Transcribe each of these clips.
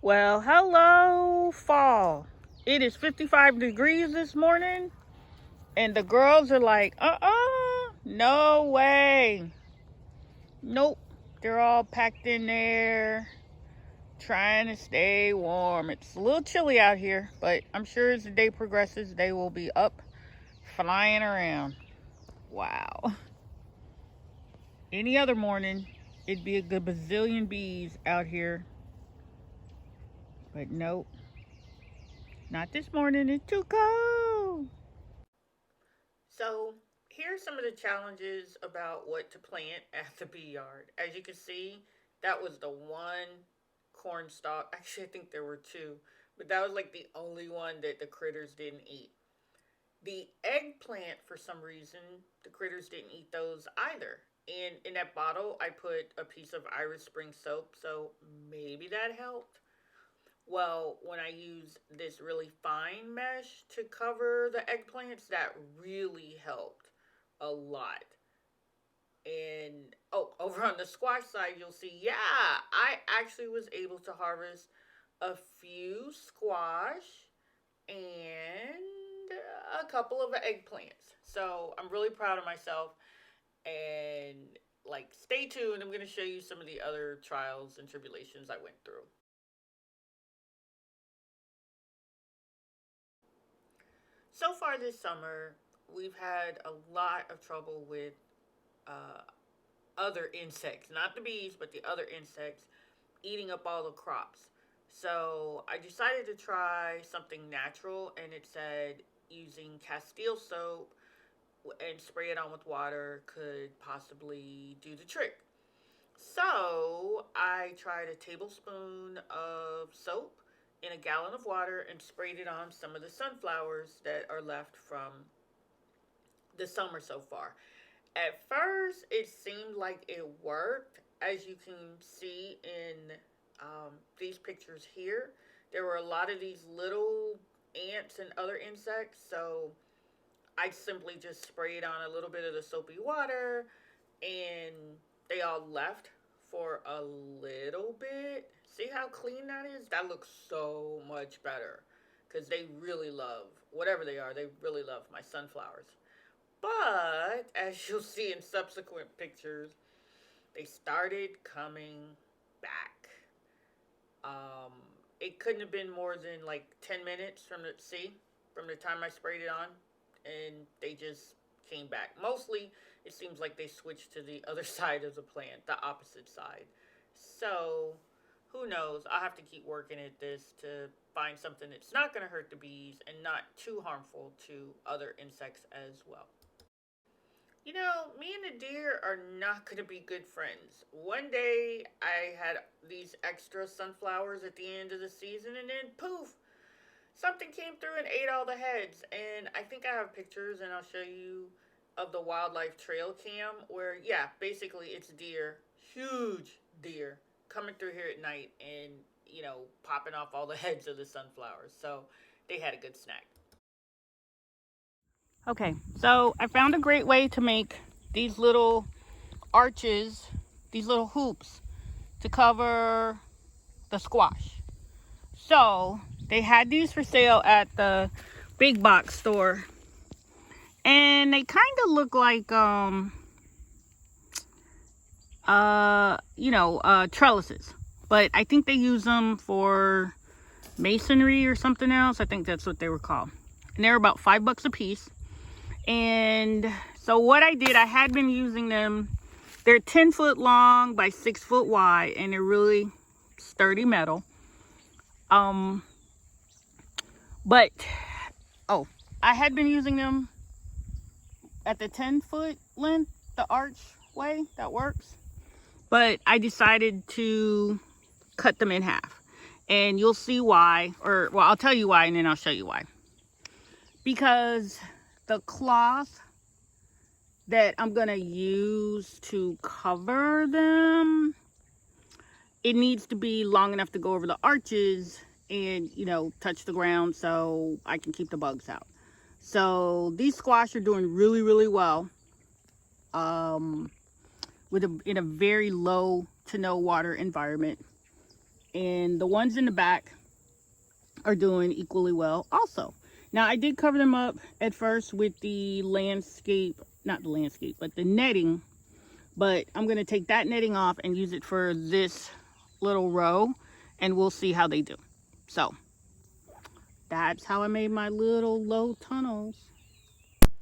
Well, hello, fall. It is 55 degrees this morning, and the girls are like, no way. Nope. They're all packed in there, trying to stay warm. It's a little chilly out here, but I'm sure as the day progresses, they will be up, flying around. Wow. Any other morning, it'd be a good bazillion bees out here. But nope. Not this morning, it's too cold. So, here's some of the challenges about what to plant at the bee yard. As you can see, that was the one corn stalk. Actually, I think there were two, but that was like the only one that the critters didn't eat. The eggplant, for some reason, the critters didn't eat those either. And in that bottle, I put a piece of Irish Spring soap, so maybe that helped. Well, when I use this really fine mesh to cover the eggplants, that really helped a lot. And over on the squash side, you'll see, yeah, I actually was able to harvest a few squash and a couple of eggplants. So I'm really proud of myself. And stay tuned. I'm going to show you some of the other trials and tribulations I went through. So far this summer, we've had a lot of trouble with other insects, not the bees, but the other insects eating up all the crops. So I decided to try something natural, and it said using Castile soap and spray it on with water could possibly do the trick. So I tried a tablespoon of soap in a gallon of water and sprayed it on some of the sunflowers that are left from the summer so far. At first, it seemed like it worked. As you can see in these pictures here, there were a lot of these little ants and other insects. So I simply just sprayed on a little bit of the soapy water, and they all left for a little bit. See how clean that is? That looks so much better because they really love, whatever they are, they really love my sunflowers. But as you'll see in subsequent pictures, they started coming back. It couldn't have been more than 10 minutes from the time I sprayed it on, and they just came back. Mostly, it seems like they switched to the other side of the plant, the opposite side. So, who knows? I'll have to keep working at this to find something that's not going to hurt the bees and not too harmful to other insects as well. You know, me and the deer are not going to be good friends. One day, I had these extra sunflowers at the end of the season, and then poof, something came through and ate all the heads. And I think I have pictures, and I'll show you, of the wildlife trail cam where, yeah, basically it's deer, huge deer, coming through here at night and, popping off all the heads of the sunflowers. So they had a good snack. Okay, so I found a great way to make these little arches, these little hoops to cover the squash. So they had these for sale at the big box store, and they kind of look like trellises, but I think they use them for masonry or something else. I think that's what they were called, and they're about $5 a piece. And so what I did, I had been using them. They're 10 foot long by 6 foot wide, and they're really sturdy metal. But I had been using them at the 10-foot length, the arch way that works. But I decided to cut them in half, and you'll see why, I'll tell you why, and then I'll show you why. Because the cloth that I'm gonna use to cover them, it needs to be long enough to go over the arches and, touch the ground so I can keep the bugs out. So these squash are doing really, really well in a very low to no water environment. and the ones in the back are doing equally well also. Now, I did cover them up at first with the landscape, not the landscape, but the netting. But I'm going to take that netting off and use it for this little row, and we'll see how they do. So that's how I made my little low tunnels.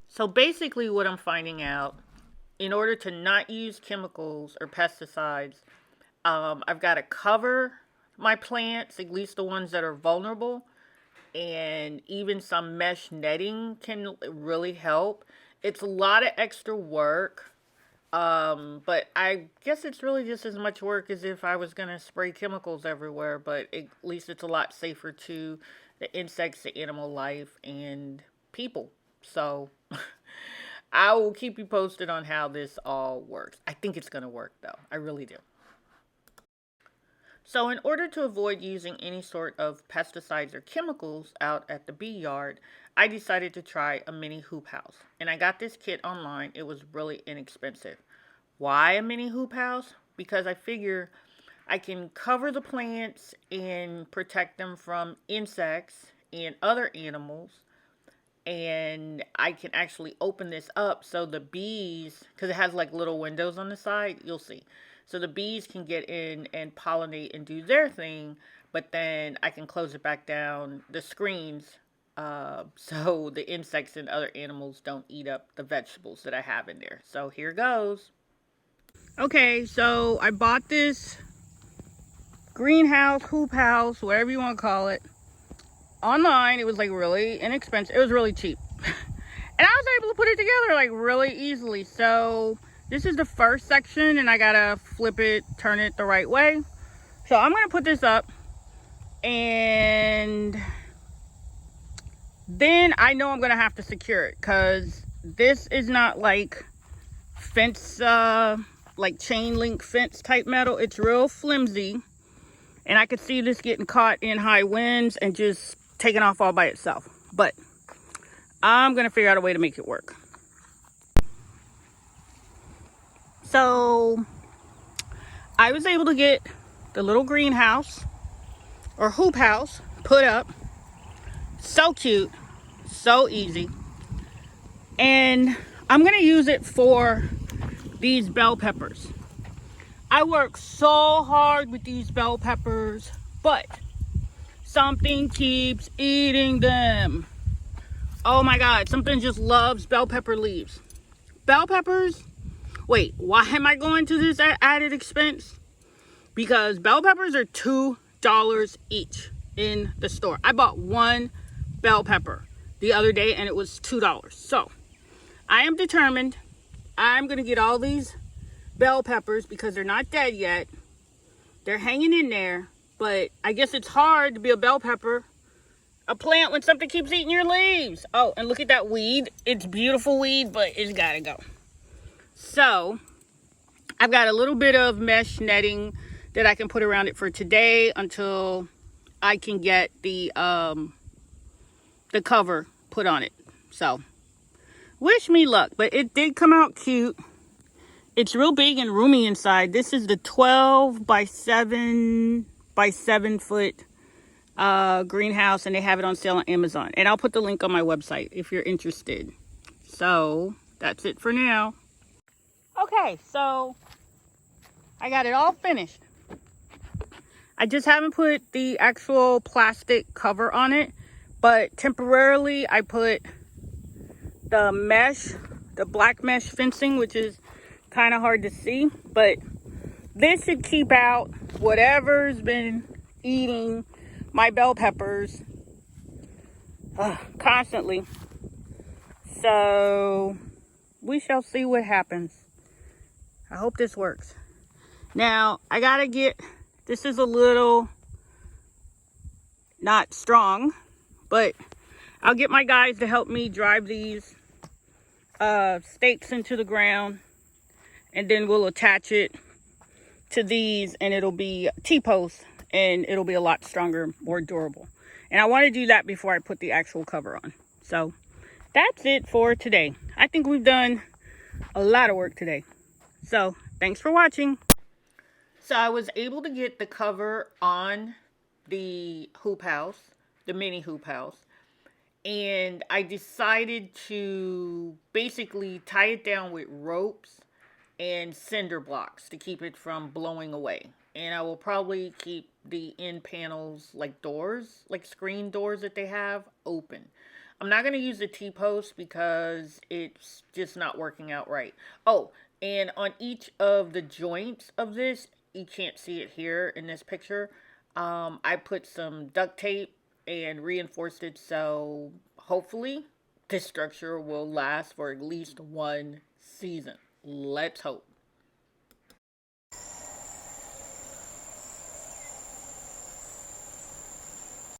So basically what I'm finding out, in order to not use chemicals or pesticides, I've got to cover my plants, at least the ones that are vulnerable, and even some mesh netting can really help. It's a lot of extra work, but I guess it's really just as much work as if I was going to spray chemicals everywhere, but at least it's a lot safer to the insects, the animal life, and people. So I will keep you posted on how this all works. I think it's going to work, though. I really do. So in order to avoid using any sort of pesticides or chemicals out at the bee yard, I decided to try a mini hoop house. And I got this kit online. It was really inexpensive. Why a mini hoop house? Because I figure I can cover the plants and protect them from insects and other animals. And I can actually open this up so the bees, because it has like little windows on the side, you'll see. So the bees can get in and pollinate and do their thing, but then I can close it back down, the screens, so the insects and other animals don't eat up the vegetables that I have in there. So here goes. Okay, so I bought this greenhouse, hoop house, whatever you want to call it, online. It was like really inexpensive. It was really cheap. And I was able to put it together like really easily. So this is the first section, and I gotta flip it, turn it the right way. So I'm gonna put this up, and then I know I'm gonna have to secure it, because this is not like fence, like chain link fence type metal. It's real flimsy, and I could see this getting caught in high winds and just taking off all by itself. But I'm gonna figure out a way to make it work. So I was able to get the little greenhouse or hoop house put up. So cute, so easy. And I'm gonna use it for these bell peppers. I work so hard with these bell peppers, but something keeps eating them. Oh my God, something just loves bell pepper leaves. Bell peppers, wait, why am I going to this added expense? Because bell peppers are $2 each in the store. I bought one bell pepper the other day and it was $2. So I am determined. I'm gonna get all these bell peppers because they're not dead yet. They're hanging in there, but I guess it's hard to be a bell pepper, a plant, when something keeps eating your leaves. Oh, and look at that weed. It's beautiful weed, but it's gotta go. So I've got a little bit of mesh netting that I can put around it for today until I can get the cover put on it. So wish me luck, but it did come out cute. It's real big and roomy inside. This is the 12 by 7 by 7 foot greenhouse, and they have it on sale on Amazon. And I'll put the link on my website if you're interested. So that's it for now. Okay, so I got it all finished. I just haven't put the actual plastic cover on it, but temporarily I put the mesh, the black mesh fencing, which is kind of hard to see, but this should keep out whatever's been eating my bell peppers constantly. So we shall see what happens. I hope this works. Now I gotta get, this is a little not strong, but I'll get my guys to help me drive these stakes into the ground, and then we'll attach it to these, and it'll be T-posts, and it'll be a lot stronger, more durable. And I want to do that before I put the actual cover on. So that's it for today. I think we've done a lot of work today. So thanks for watching. So I was able to get the cover on the hoop house, the mini hoop house, and I decided to basically tie it down with ropes and cinder blocks to keep it from blowing away. And I will probably keep the end panels, like doors, like screen doors that they have, open. I'm not going to use the T-post because it's just not working out right. Oh, and on each of the joints of this, you can't see it here in this picture, I put some duct tape and reinforced it, so hopefully this structure will last for at least one season. Let's hope.